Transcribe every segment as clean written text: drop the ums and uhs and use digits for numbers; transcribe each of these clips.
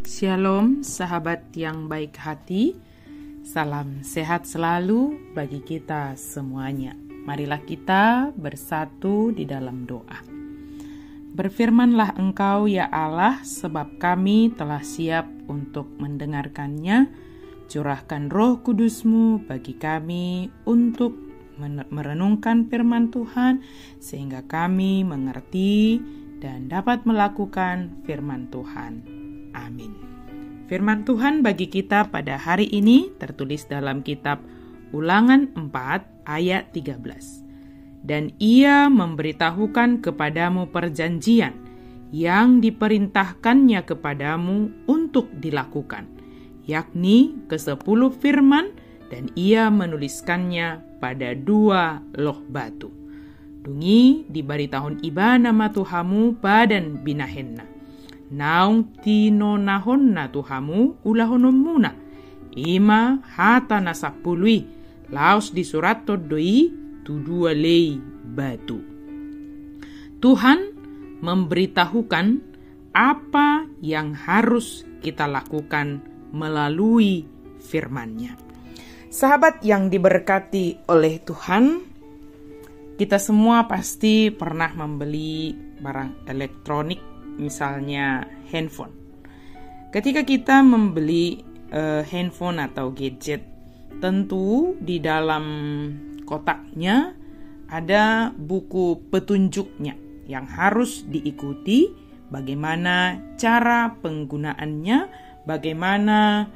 Shalom sahabat yang baik hati, salam sehat selalu bagi kita semuanya. Marilah kita bersatu di dalam doa. Berfirmanlah Engkau ya Allah, sebab kami telah siap untuk mendengarkannya. Curahkan Roh Kudus-Mu bagi kami untuk merenungkan firman Tuhan, sehingga kami mengerti dan dapat melakukan firman Tuhan. Amin. Firman Tuhan bagi kita pada hari ini tertulis dalam kitab Ulangan 4 ayat 13. Dan ia memberitahukan kepadamu perjanjian yang diperintahkannya kepadamu untuk dilakukan, yakni ke-10 firman, dan ia menuliskannya pada 2 loh batu. Dungi dibari tahun iba nama Tuhamu badan binahenna. Naung tino nahonna Tuhamu ulahonomuna. Ima hata nasapului. Laos di surat doi tu 2 lei batu. Tuhan memberitahukan apa yang harus kita lakukan melalui firman-Nya. Sahabat yang diberkati oleh Tuhan, kita semua pasti pernah membeli barang elektronik, misalnya handphone. Ketika kita membeli handphone atau gadget, tentu di dalam kotaknya ada buku petunjuknya yang harus diikuti, bagaimana cara penggunaannya, bagaimana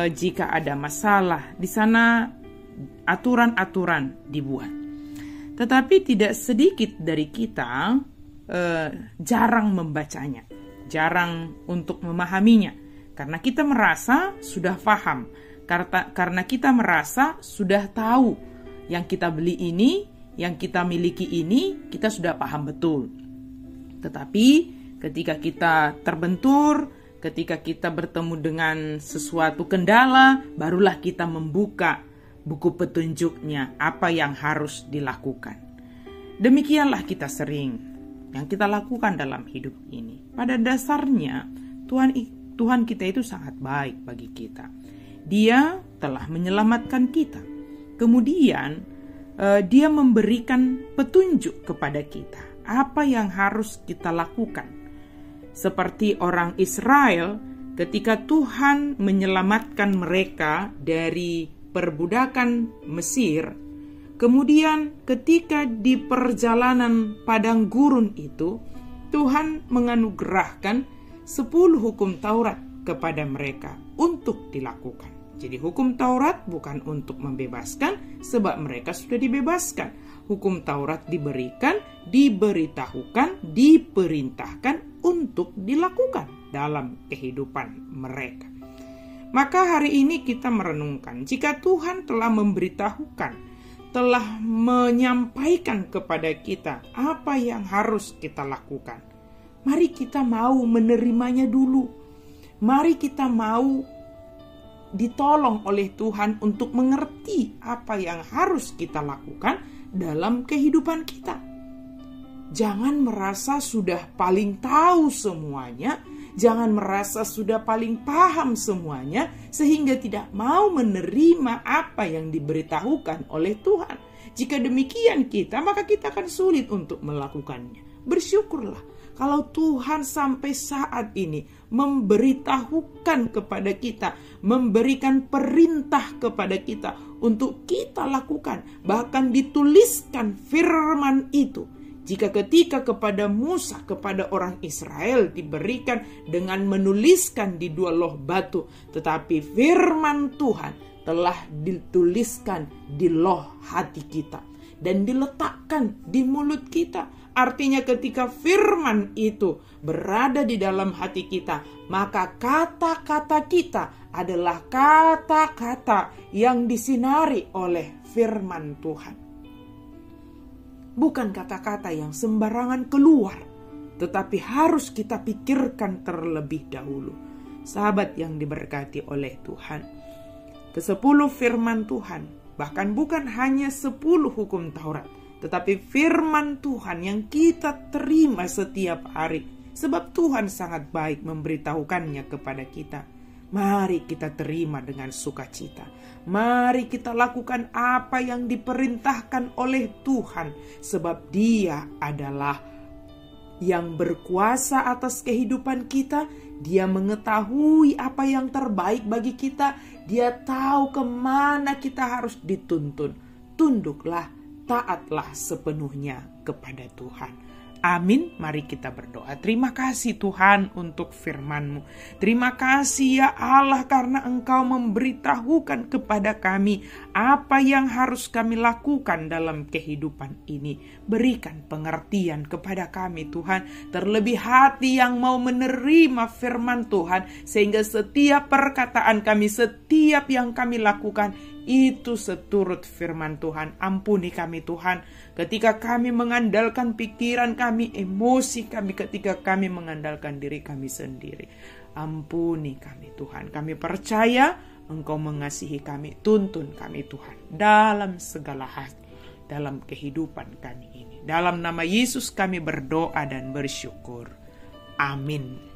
jika ada masalah. Di sana aturan-aturan dibuat. Tetapi tidak sedikit dari kita jarang membacanya, jarang untuk memahaminya, karena kita merasa sudah paham, karena kita merasa sudah tahu yang kita beli ini, yang kita miliki ini, kita sudah paham betul. Tetapi ketika kita terbentur, ketika kita bertemu dengan sesuatu kendala, barulah kita membuka buku petunjuknya, apa yang harus dilakukan. Demikianlah kita sering yang kita lakukan dalam hidup ini. Pada dasarnya Tuhan kita itu sangat baik bagi kita. Dia telah menyelamatkan kita. Kemudian Dia memberikan petunjuk kepada kita apa yang harus kita lakukan. Seperti orang Israel ketika Tuhan menyelamatkan mereka dari perbudakan Mesir. Kemudian ketika di perjalanan padang gurun itu, Tuhan menganugerahkan 10 hukum Taurat kepada mereka untuk dilakukan. Jadi hukum Taurat bukan untuk membebaskan, sebab mereka sudah dibebaskan. Hukum Taurat diberikan, diberitahukan, diperintahkan untuk dilakukan dalam kehidupan mereka. Maka hari ini kita merenungkan, jika Tuhan telah memberitahukan, telah menyampaikan kepada kita apa yang harus kita lakukan, mari kita mau menerimanya dulu. Mari kita mau ditolong oleh Tuhan untuk mengerti apa yang harus kita lakukan dalam kehidupan kita. Jangan merasa sudah paling tahu semuanya, jangan merasa sudah paling paham semuanya, sehingga tidak mau menerima apa yang diberitahukan oleh Tuhan. Jika demikian maka kita akan sulit untuk melakukannya. Bersyukurlah kalau Tuhan sampai saat ini memberitahukan kepada kita, memberikan perintah kepada kita untuk kita lakukan. Bahkan dituliskan firman itu. Jika ketika kepada Musa, kepada orang Israel diberikan dengan menuliskan di 2 loh batu, tetapi firman Tuhan telah dituliskan di loh hati kita dan diletakkan di mulut kita. Artinya ketika firman itu berada di dalam hati kita, maka kata-kata kita adalah kata-kata yang disinari oleh firman Tuhan. Bukan kata-kata yang sembarangan keluar, tetapi harus kita pikirkan terlebih dahulu. Sahabat yang diberkati oleh Tuhan, ke-10 firman Tuhan, bahkan bukan hanya 10 hukum Taurat, tetapi firman Tuhan yang kita terima setiap hari, sebab Tuhan sangat baik memberitahukannya kepada kita. Mari kita terima dengan sukacita. Mari kita lakukan apa yang diperintahkan oleh Tuhan, sebab Dia adalah yang berkuasa atas kehidupan kita. Dia mengetahui apa yang terbaik bagi kita. Dia tahu kemana kita harus dituntun. Tunduklah, taatlah sepenuhnya kepada Tuhan. Amin. Mari kita berdoa. Terima kasih Tuhan untuk firman-Mu. Terima kasih ya Allah karena Engkau memberitahukan kepada kami apa yang harus kami lakukan dalam kehidupan ini. Berikan pengertian kepada kami Tuhan. Terlebih hati yang mau menerima firman Tuhan. Sehingga setiap perkataan kami, setiap yang kami lakukan itu seturut firman Tuhan. Ampuni kami Tuhan ketika kami mengandalkan pikiran kami, emosi kami, ketika kami mengandalkan diri kami sendiri. Ampuni kami Tuhan. Kami percaya Engkau mengasihi kami. Tuntun kami Tuhan dalam segala hal, dalam kehidupan kami ini. Dalam nama Yesus kami berdoa dan bersyukur. Amin.